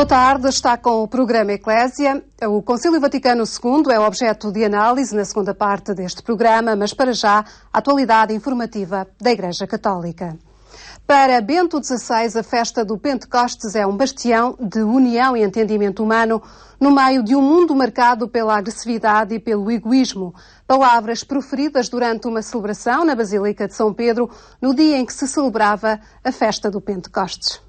Boa tarde, está com o programa Eclésia. O Concílio Vaticano II é objeto de análise na segunda parte deste programa, mas para já, a atualidade informativa da Igreja Católica. Para Bento XVI, a festa do Pentecostes é um bastião de união e entendimento humano no meio de um mundo marcado pela agressividade e pelo egoísmo. Palavras proferidas durante uma celebração na Basílica de São Pedro, no dia em que se celebrava a festa do Pentecostes.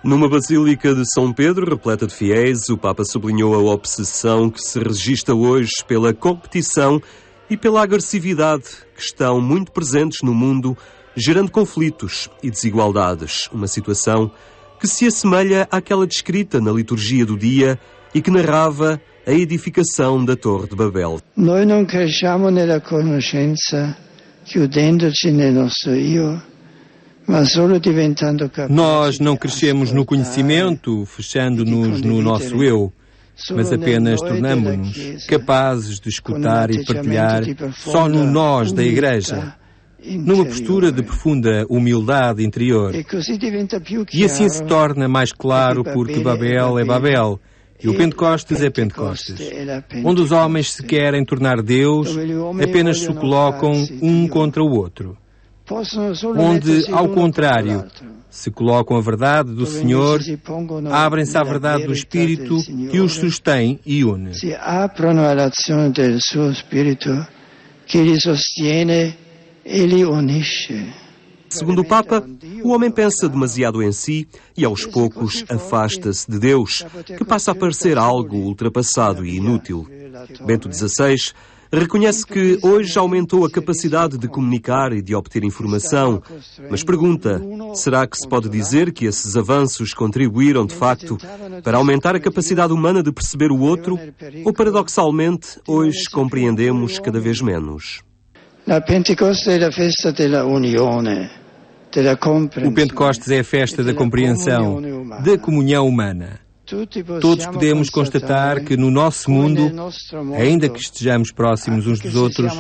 Numa Basílica de São Pedro, repleta de fiéis, o Papa sublinhou a obsessão que se registra hoje pela competição e pela agressividade que estão muito presentes no mundo, gerando conflitos e desigualdades. Uma situação que se assemelha àquela descrita na liturgia do dia e que narrava a edificação da Torre de Babel. Nós não cresciamo nella conoscenza, chiudendoci nel nostro io. Nós não crescemos no conhecimento, fechando-nos no nosso eu, mas apenas tornamo-nos capazes de escutar e partilhar só no nós da Igreja, numa postura de profunda humildade interior. E assim se torna mais claro porque Babel é Babel e o Pentecostes é Pentecostes, onde os homens se querem tornar Deus, apenas se colocam um contra o outro. Onde, ao contrário, se colocam a verdade do Senhor, abrem-se à verdade do Espírito que os sustém e une. Se aprono all'azione del suo Spirito che li sostiene e li unisce. Segundo o Papa, o homem pensa demasiado em si e aos poucos afasta-se de Deus, que passa a parecer algo ultrapassado e inútil. Bento XVI reconhece que hoje aumentou a capacidade de comunicar e de obter informação, mas pergunta, será que se pode dizer que esses avanços contribuíram, de facto, para aumentar a capacidade humana de perceber o outro? Ou, paradoxalmente, hoje compreendemos cada vez menos? O Pentecostes é a festa da união, da compreensão. O Pentecostes é a festa da compreensão, da comunhão humana. Todos podemos constatar que no nosso mundo, ainda que estejamos próximos uns dos outros,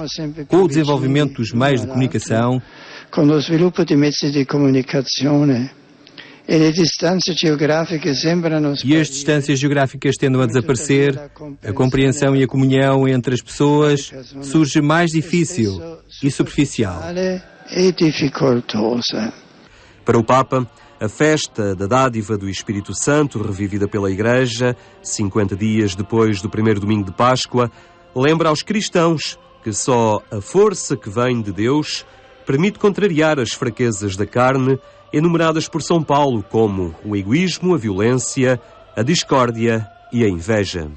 com o desenvolvimento dos meios de comunicação, com o sviluppo di mezzi di comunicazione e le distanze geográficas sembrano e as distâncias geográficas tendem a desaparecer, a compreensão e a comunhão entre as pessoas surge mais difícil e superficial. E dificultosa. Para o Papa, a festa da dádiva do Espírito Santo, revivida pela Igreja, 50 dias depois do primeiro domingo de Páscoa, lembra aos cristãos que só a força que vem de Deus permite contrariar as fraquezas da carne, enumeradas por São Paulo como o egoísmo, a violência, a discórdia e a inveja.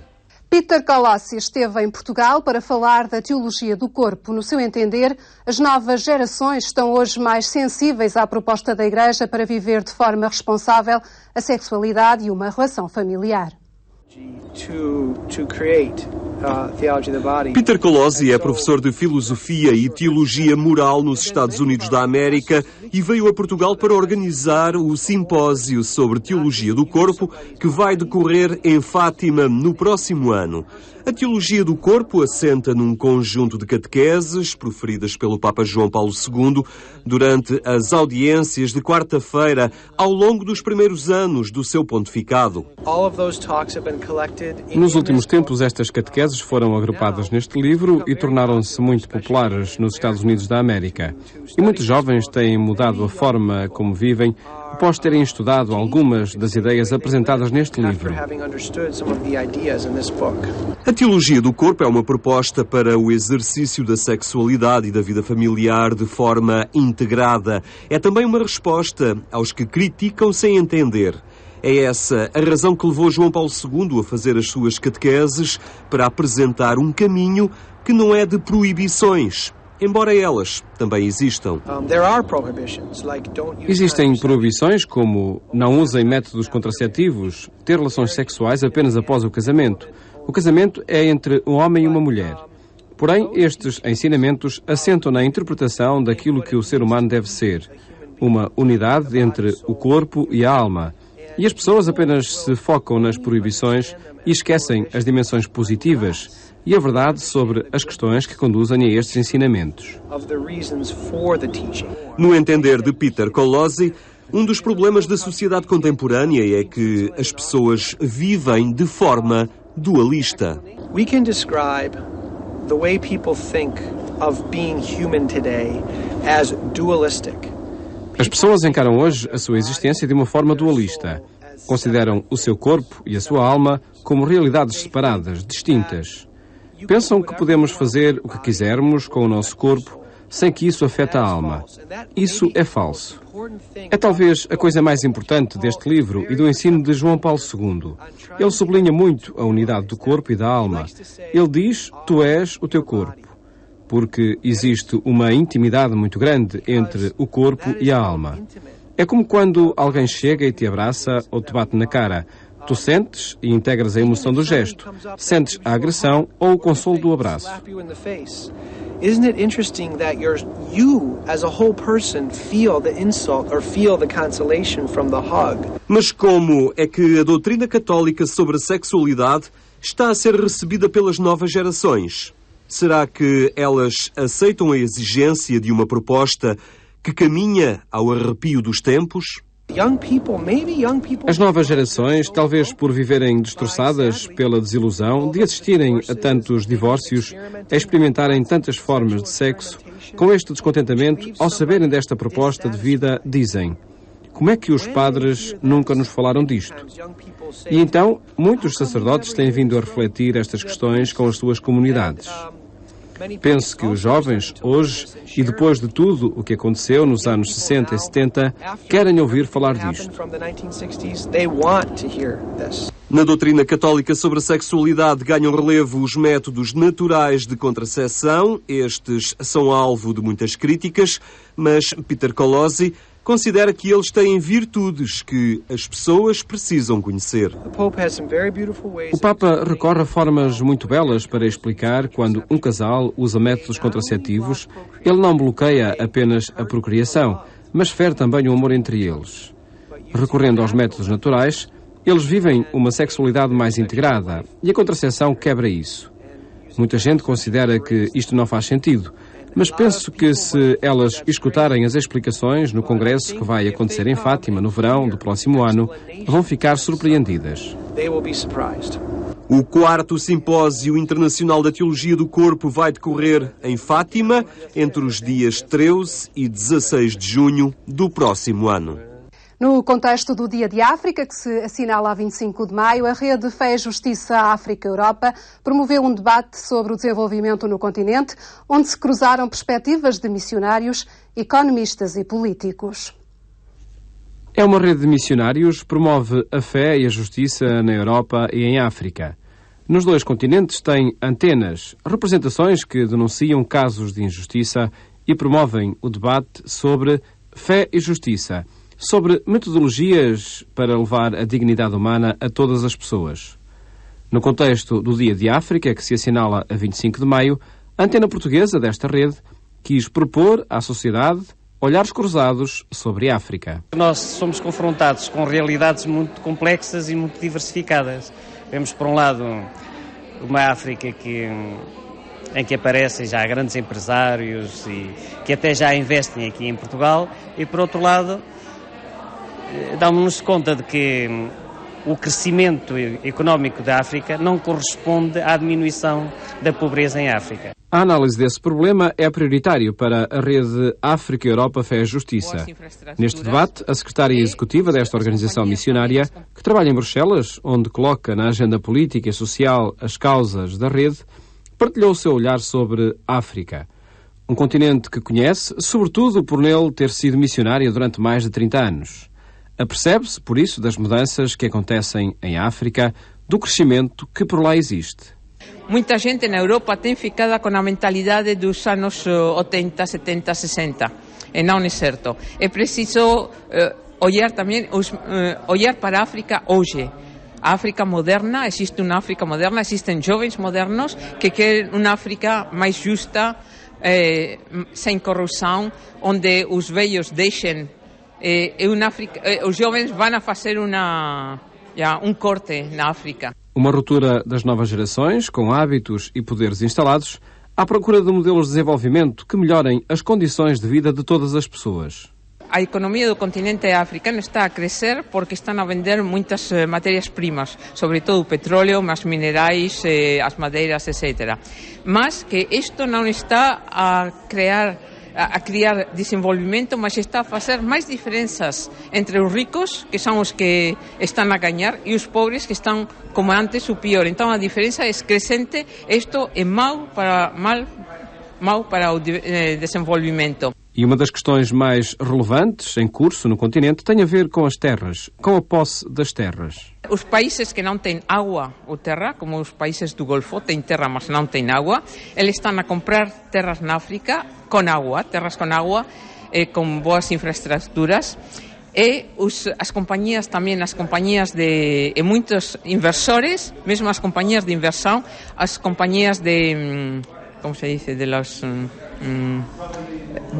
Peter Colossi esteve em Portugal para falar da teologia do corpo. No seu entender, as novas gerações estão hoje mais sensíveis à proposta da Igreja para viver de forma responsável a sexualidade e uma relação familiar. Peter Colossi é professor de Filosofia e Teologia Moral nos Estados Unidos da América e veio a Portugal para organizar o simpósio sobre Teologia do Corpo que vai decorrer em Fátima no próximo ano. A Teologia do Corpo assenta num conjunto de catequeses proferidas pelo Papa João Paulo II durante as audiências de quarta-feira ao longo dos primeiros anos do seu pontificado. Nos últimos tempos, estas catequeses foram agrupadas neste livro e tornaram-se muito populares nos Estados Unidos da América. E muitos jovens têm mudado a forma como vivem após terem estudado algumas das ideias apresentadas neste livro. A teologia do corpo é uma proposta para o exercício da sexualidade e da vida familiar de forma integrada. É também uma resposta aos que criticam sem entender. É essa a razão que levou João Paulo II a fazer as suas catequeses para apresentar um caminho que não é de proibições, embora elas também existam. Existem proibições como não usem métodos contraceptivos, ter relações sexuais apenas após o casamento. O casamento é entre um homem e uma mulher. Porém, estes ensinamentos assentam na interpretação daquilo que o ser humano deve ser, uma unidade entre o corpo e a alma. E as pessoas apenas se focam nas proibições e esquecem as dimensões positivas e a verdade sobre as questões que conduzem a estes ensinamentos. No entender de Peter Colossi, Um dos problemas da sociedade contemporânea é que as pessoas vivem de forma dualista. We can describe the way people think of being human today as dualistic. As pessoas encaram hoje a sua existência de uma forma dualista. Consideram o seu corpo e a sua alma como realidades separadas, distintas. Pensam que podemos fazer o que quisermos com o nosso corpo sem que isso afete a alma. Isso é falso. É talvez a coisa mais importante deste livro e do ensino de João Paulo II. Ele sublinha muito a unidade do corpo e da alma. Ele diz, tu és o teu corpo. Porque existe uma intimidade muito grande entre o corpo e a alma. É como quando alguém chega e te abraça ou te bate na cara. Tu sentes e integras a emoção do gesto. Sentes a agressão ou o consolo do abraço. Isn't it interesting that you as a whole person feel the insult or feel the consolation from the hug? Mas como é que a doutrina católica sobre a sexualidade está a ser recebida pelas novas gerações? Será que elas aceitam a exigência de uma proposta que caminha ao arrepio dos tempos? As novas gerações, talvez por viverem destroçadas pela desilusão de assistirem a tantos divórcios, a experimentarem tantas formas de sexo, com este descontentamento, ao saberem desta proposta de vida, dizem: como é que os padres nunca nos falaram disto? E então, muitos sacerdotes têm vindo a refletir estas questões com as suas comunidades. Penso que os jovens, hoje, e depois de tudo o que aconteceu nos anos 60 e 70, querem ouvir falar disto. Na doutrina católica sobre a sexualidade ganham relevo os métodos naturais de contracepção. Estes são alvo de muitas críticas, mas Peter Colosi considera que eles têm virtudes que as pessoas precisam conhecer. O Papa recorre a formas muito belas para explicar quando um casal usa métodos contraceptivos, ele não bloqueia apenas a procriação, mas fere também o amor entre eles. Recorrendo aos métodos naturais, eles vivem uma sexualidade mais integrada e a contracepção quebra isso. Muita gente considera que isto não faz sentido, mas penso que se elas escutarem as explicações no congresso que vai acontecer em Fátima no verão do próximo ano, vão ficar surpreendidas. O 4º Simpósio Internacional da Teologia do Corpo vai decorrer em Fátima entre os dias 13 e 16 de junho do próximo ano. No contexto do Dia de África, que se assinala a 25 de maio, a Rede Fé e Justiça África-Europa promoveu um debate sobre o desenvolvimento no continente, onde se cruzaram perspectivas de missionários, economistas e políticos. É uma rede de missionários que promove a fé e a justiça na Europa e em África. Nos dois continentes tem antenas, representações que denunciam casos de injustiça e promovem o debate sobre fé e justiça, sobre metodologias para levar a dignidade humana a todas as pessoas. No contexto do Dia de África, que se assinala a 25 de maio, a antena portuguesa desta rede quis propor à sociedade olhares cruzados sobre a África. Nós somos confrontados com realidades muito complexas e muito diversificadas. Vemos, por um lado, uma África em que aparecem já grandes empresários e que até já investem aqui em Portugal, e, por outro lado, damos-nos conta de que o crescimento económico da África não corresponde à diminuição da pobreza em África. A análise desse problema é prioritário para a rede África-Europa Fé e Justiça. Neste debate, a secretária executiva desta organização missionária, que trabalha em Bruxelas, onde coloca na agenda política e social as causas da rede, partilhou o seu olhar sobre a África. Um continente que conhece, sobretudo por nele ter sido missionária durante mais de 30 anos. Apercebe-se, por isso, das mudanças que acontecem em África, do crescimento que por lá existe. Muita gente na Europa tem ficado com a mentalidade dos anos 80, 70, 60. E não é certo. É preciso olhar também olhar para a África hoje. A África moderna, existe uma África moderna, existem jovens modernos que querem uma África mais justa, sem corrupção, onde os velhos deixem os jovens vão fazer corte na África. Uma ruptura das novas gerações, com hábitos e poderes instalados, à procura de modelos de desenvolvimento que melhorem as condições de vida de todas as pessoas. a economia do continente africano está a crescer porque estão a vender muitas matérias-primas, sobretudo o petróleo, mas minerais, as madeiras, etc. Mas que isto não está a criar desenvolvimento, mas está a fazer mais diferenças entre os ricos, que são os que estão a ganhar, e os pobres, que estão, como antes, o pior. Então a diferença é crescente. Isto é mau para o desenvolvimento. E uma das questões mais relevantes em curso no continente tem a ver com as terras, com a posse das terras. Os países que não têm água ou terra, como os países do Golfo, têm terra, mas não têm água, eles estão a comprar terras na África com água, terras com água, com boas infraestruturas. E as companhias também, as companhias de muitos inversores, mesmo as companhias de inversão, as companhias de... como se diz,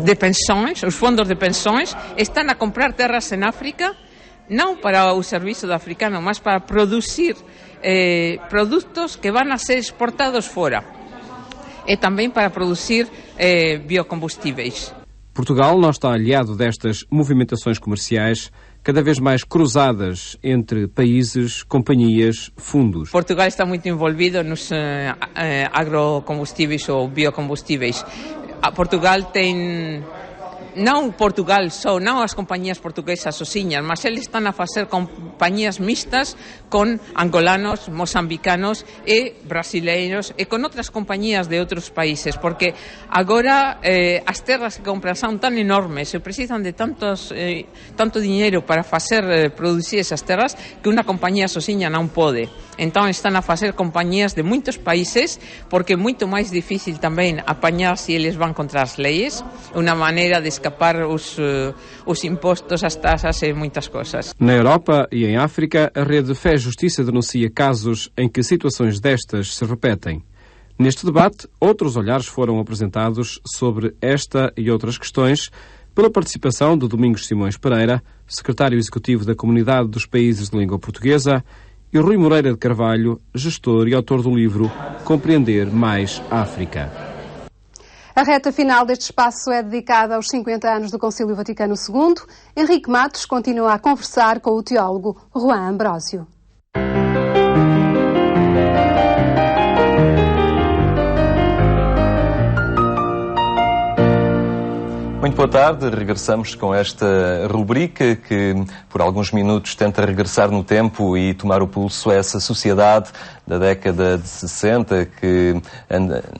de pensões, os fundos de pensões, estão a comprar terras em África, não para o serviço do africano, mas para produzir produtos que vão a ser exportados fora. E também para produzir biocombustíveis. Portugal não está aliado destas movimentações comerciais cada vez mais cruzadas entre países, companhias, fundos. Portugal está muito envolvido nos agrocombustíveis ou biocombustíveis. Portugal tem... Não Portugal só, não as companhias portuguesas sozinhas, mas eles estão a fazer companhias mistas com angolanos, moçambicanos e brasileiros e com outras companhias de outros países, porque agora as terras que compram são tão enormes e precisam de tanto dinheiro para produzir essas terras que uma companhia sozinha não pode. Então estão a fazer companhias de muitos países, porque é muito mais difícil também apanhar se eles vão contra as leis, uma maneira de escapar os impostos, as taxas e muitas coisas. Na Europa e em África, a rede Fé e Justiça denuncia casos em que situações destas se repetem. Neste debate, outros olhares foram apresentados sobre esta e outras questões pela participação de Domingos Simões Pereira, secretário executivo da Comunidade dos Países de Língua Portuguesa, e Rui Moreira de Carvalho, gestor e autor do livro Compreender Mais África. A reta final deste espaço é dedicada aos 50 anos do Concílio Vaticano II. Henrique Matos continua a conversar com o teólogo Juan Ambrósio. Muito boa tarde, regressamos com esta rubrica que por alguns minutos tenta regressar no tempo e tomar o pulso a essa sociedade da década de 60 que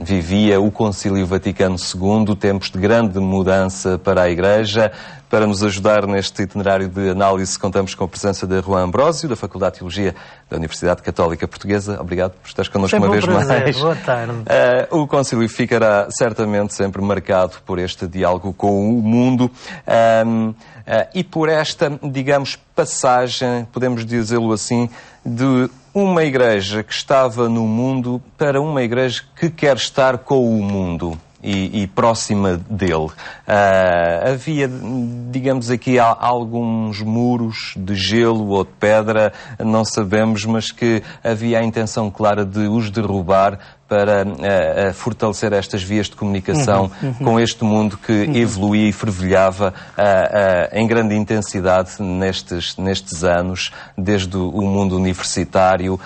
vivia o Concílio Vaticano II, tempos de grande mudança para a Igreja. Para nos ajudar neste itinerário de análise, contamos com a presença de Juan Ambrósio, da Faculdade de Teologia da Universidade Católica Portuguesa. Obrigado por estares connosco uma vez mais. Boa tarde. O Concílio ficará certamente sempre marcado por este diálogo com o mundo e por esta, digamos, passagem, podemos dizê-lo assim, de uma Igreja que estava no mundo para uma Igreja que quer estar com o mundo. E próxima dele. Havia, digamos aqui, alguns muros de gelo ou de pedra, não sabemos, mas que havia a intenção clara de os derrubar para fortalecer estas vias de comunicação com este mundo que evoluía e fervilhava em grande intensidade nestes anos, desde o mundo universitário,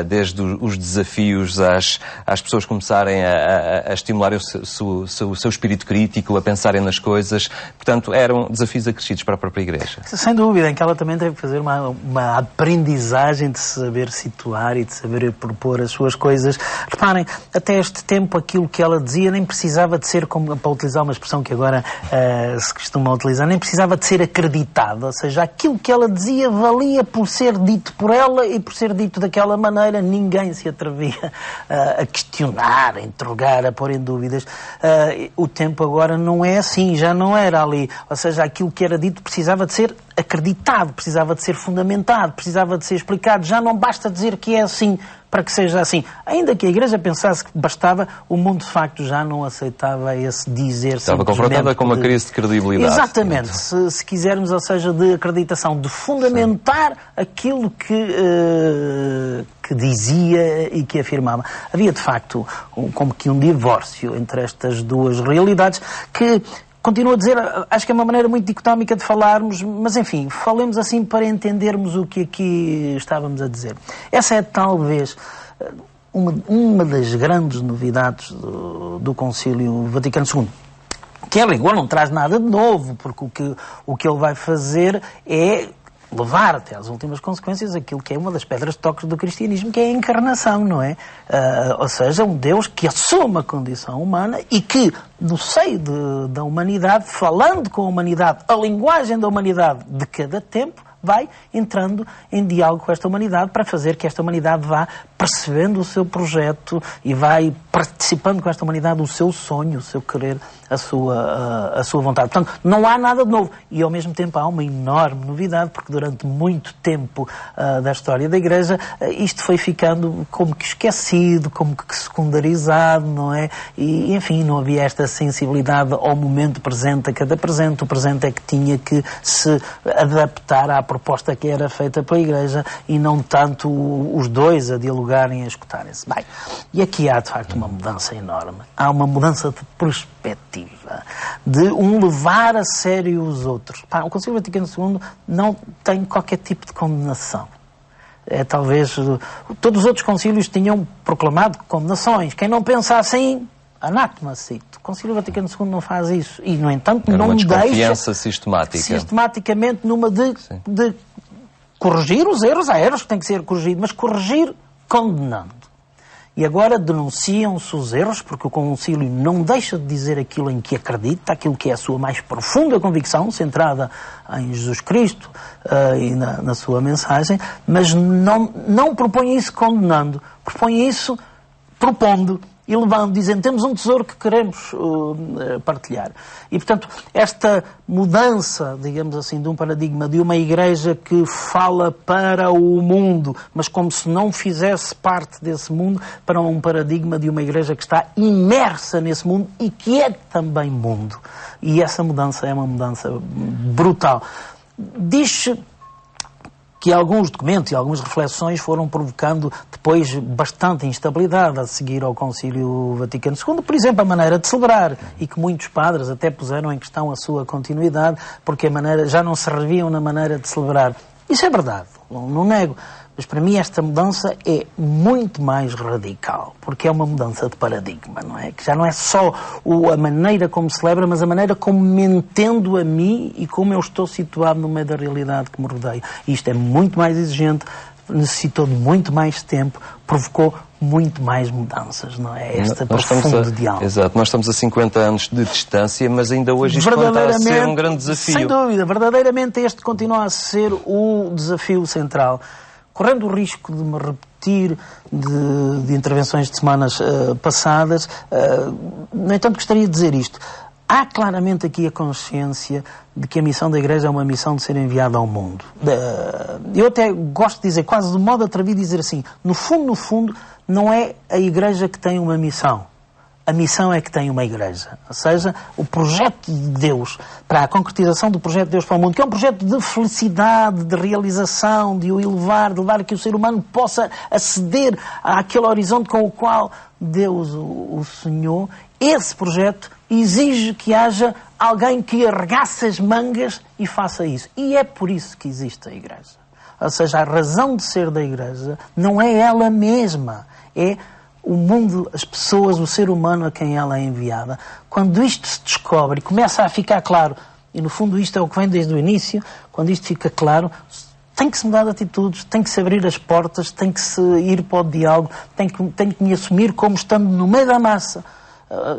desde os desafios às pessoas começarem a estimular o seu espírito crítico, a pensarem nas coisas. Portanto, eram desafios acrescidos para a própria Igreja. Sem dúvida, em que ela também teve que fazer uma aprendizagem de saber situar e de saber propor as suas coisas. Reparem, até este tempo aquilo que ela dizia nem precisava de ser, como para utilizar uma expressão que agora se costuma utilizar, nem precisava de ser acreditado, ou seja, aquilo que ela dizia valia por ser dito por ela e por ser dito daquela maneira, ninguém se atrevia a questionar, a interrogar, a pôr em dúvidas. O tempo agora não é assim, já não era ali, ou seja, aquilo que era dito precisava de ser acreditado, precisava de ser fundamentado, precisava de ser explicado, já não basta dizer que é assim para que seja assim. Ainda que a Igreja pensasse que bastava, o mundo de facto já não aceitava esse dizer. Estava confrontada com uma crise de credibilidade. Exatamente, se quisermos, ou seja, de acreditação, de fundamentar aquilo que dizia e que afirmava. Havia de facto como que um divórcio entre estas duas realidades que continuo a dizer, acho que é uma maneira muito dicotómica de falarmos, mas enfim, falemos assim para entendermos o que aqui estávamos a dizer. Essa é talvez uma das grandes novidades do Concílio Vaticano II. Que a rigor não traz nada de novo, porque o que ele vai fazer é levar até às últimas consequências aquilo que é uma das pedras de toque do cristianismo, que é a encarnação, não é? Ou seja, um Deus que assume a condição humana e que, no seio da humanidade, falando com a humanidade, a linguagem da humanidade de cada tempo, vai entrando em diálogo com esta humanidade para fazer que esta humanidade vá percebendo o seu projeto e vai participando com esta humanidade o seu sonho, o seu querer, a sua vontade. Portanto, não há nada de novo. E, ao mesmo tempo, há uma enorme novidade, porque durante muito tempo da história da Igreja, isto foi ficando como que esquecido, como que secundarizado, não é? E, enfim, não havia esta sensibilidade ao momento presente, a cada presente. O presente é que tinha que se adaptar à proposta que era feita pela Igreja e não tanto os dois a dialogarem e a escutarem-se. Bem, e aqui há, de facto, uma mudança enorme. Há uma mudança de perspectiva, de levar a sério os outros. O Concílio Vaticano II não tem qualquer tipo de condenação. Talvez todos os outros concílios tinham proclamado condenações. Quem não pensa assim, anátema cito. O Concílio Vaticano II não faz isso. E, no entanto, não deixa... desconfiança sistemática. Sistematicamente numa de corrigir os erros. Há erros que têm que ser corrigidos, mas corrigir condenando. E agora denunciam-se os erros, porque o Concílio não deixa de dizer aquilo em que acredita, aquilo que é a sua mais profunda convicção, centrada em Jesus Cristo e na sua mensagem, mas não propõe isso condenando, propõe isso propondo e levando, dizendo, temos um tesouro que queremos partilhar. E, portanto, esta mudança, digamos assim, de um paradigma de uma igreja que fala para o mundo, mas como se não fizesse parte desse mundo, para um paradigma de uma igreja que está imersa nesse mundo e que é também mundo. E essa mudança é uma mudança brutal. Diz-se que alguns documentos e algumas reflexões foram provocando depois bastante instabilidade a seguir ao Concílio Vaticano II, por exemplo, a maneira de celebrar, e que muitos padres até puseram em questão a sua continuidade, porque já não se reviam na maneira de celebrar. Isso é verdade, não nego. Mas para mim esta mudança é muito mais radical, porque é uma mudança de paradigma, não é? Que já não é só a maneira como se celebra, mas a maneira como me entendo a mim e como eu estou situado no meio da realidade que me rodeia. E isto é muito mais exigente, necessitou de muito mais tempo, provocou muito mais mudanças, não é? Este profundo diálogo. Exato, nós estamos a 50 anos de distância, mas ainda hoje isto está a ser um grande desafio. Sem dúvida, verdadeiramente este continua a ser o desafio central. Correndo o risco de me repetir de intervenções de semanas passadas, no entanto gostaria de dizer isto. Há claramente aqui a consciência de que a missão da Igreja é uma missão de ser enviada ao mundo. Eu até gosto de dizer, quase de modo atrevido, dizer assim, no fundo, não é a Igreja que tem uma missão. A missão é que tem uma Igreja. Ou seja, o projeto de Deus, para a concretização do projeto de Deus para o mundo, que é um projeto de felicidade, de realização, de o elevar, de levar a que o ser humano possa aceder àquele horizonte com o qual Deus o sonhou, esse projeto exige que haja alguém que arregace as mangas e faça isso. E é por isso que existe a Igreja. Ou seja, a razão de ser da Igreja não é ela mesma, é o mundo, as pessoas, o ser humano a quem ela é enviada. Quando isto se descobre e começa a ficar claro, e no fundo isto é o que vem desde o início, quando isto fica claro, tem que se mudar de atitudes, tem que se abrir as portas, tem que se ir para o diálogo, tem que me assumir como estando no meio da massa.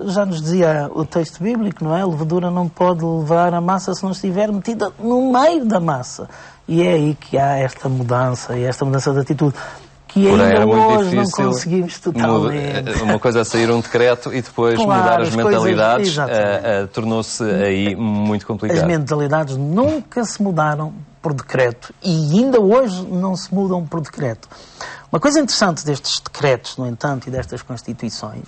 Já nos dizia o texto bíblico, não é? A levedura não pode levar a massa se não estiver metida no meio da massa. E é aí que há esta mudança, e esta mudança de atitude, que ainda hoje não conseguimos totalmente. Uma coisa é sair um decreto e depois mudar as mentalidades, tornou-se aí muito complicado. As mentalidades nunca se mudaram por decreto e ainda hoje não se mudam por decreto. Uma coisa interessante destes decretos, no entanto, e destas constituições,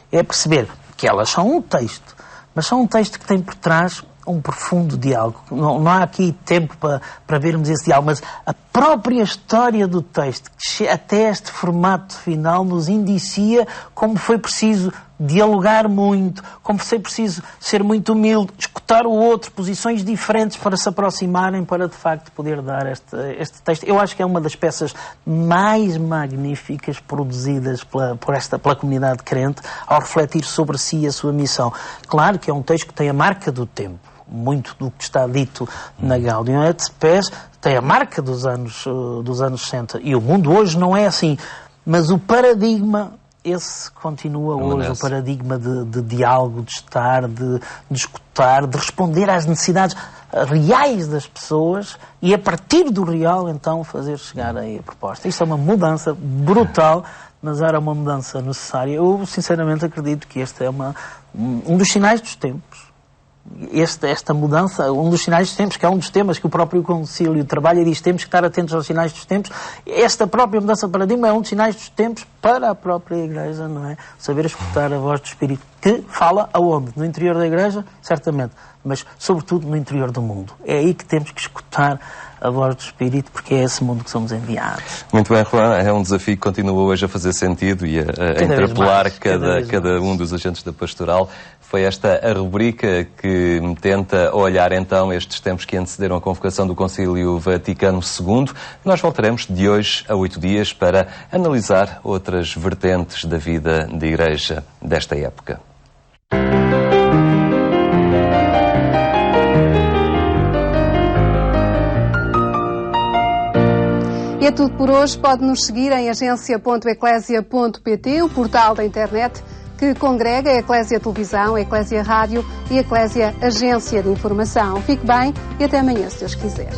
é perceber que elas são um texto, mas são um texto que tem por trás um profundo diálogo. Não há aqui tempo para vermos esse diálogo, mas a própria história do texto, até este formato final, nos indicia como foi preciso dialogar muito, como ser preciso ser muito humilde, escutar o outro, posições diferentes para se aproximarem, para de facto poder dar este texto. Eu acho que é uma das peças mais magníficas produzidas pela comunidade crente ao refletir sobre si e a sua missão. Claro que é um texto que tem a marca do tempo. Muito do que está dito na Gaudium et Spes tem a marca dos anos 60. E o mundo hoje não é assim. Mas o paradigma, esse continua hoje. O paradigma de diálogo, de estar, de escutar, de responder às necessidades reais das pessoas e, a partir do real, então, fazer chegar aí a proposta. Isto é uma mudança brutal, mas era uma mudança necessária. Eu, sinceramente, acredito que este é um dos sinais dos tempos. Esta mudança, um dos sinais dos tempos, que é um dos temas que o próprio Concílio trabalha e diz: temos que estar atentos aos sinais dos tempos. Esta própria mudança de paradigma é um dos sinais dos tempos para a própria Igreja, não é? Saber escutar a voz do Espírito, que fala aonde? No interior da Igreja, certamente, mas sobretudo no interior do mundo. É aí que temos que escutar a voz do Espírito, porque é esse mundo que somos enviados. Muito bem, Juan. É um desafio que continua hoje a fazer sentido e a interpelar cada um dos agentes da pastoral. Foi esta a rubrica que tenta olhar então estes tempos que antecederam a convocação do Concílio Vaticano II. Nós voltaremos de hoje a 8 dias para analisar outras vertentes da vida da Igreja desta época. E é tudo por hoje. Pode nos seguir em agência.eclésia.pt, o portal da internet que congrega a Eclésia Televisão, a Eclésia Rádio e a Eclésia Agência de Informação. Fique bem e até amanhã, se Deus quiser.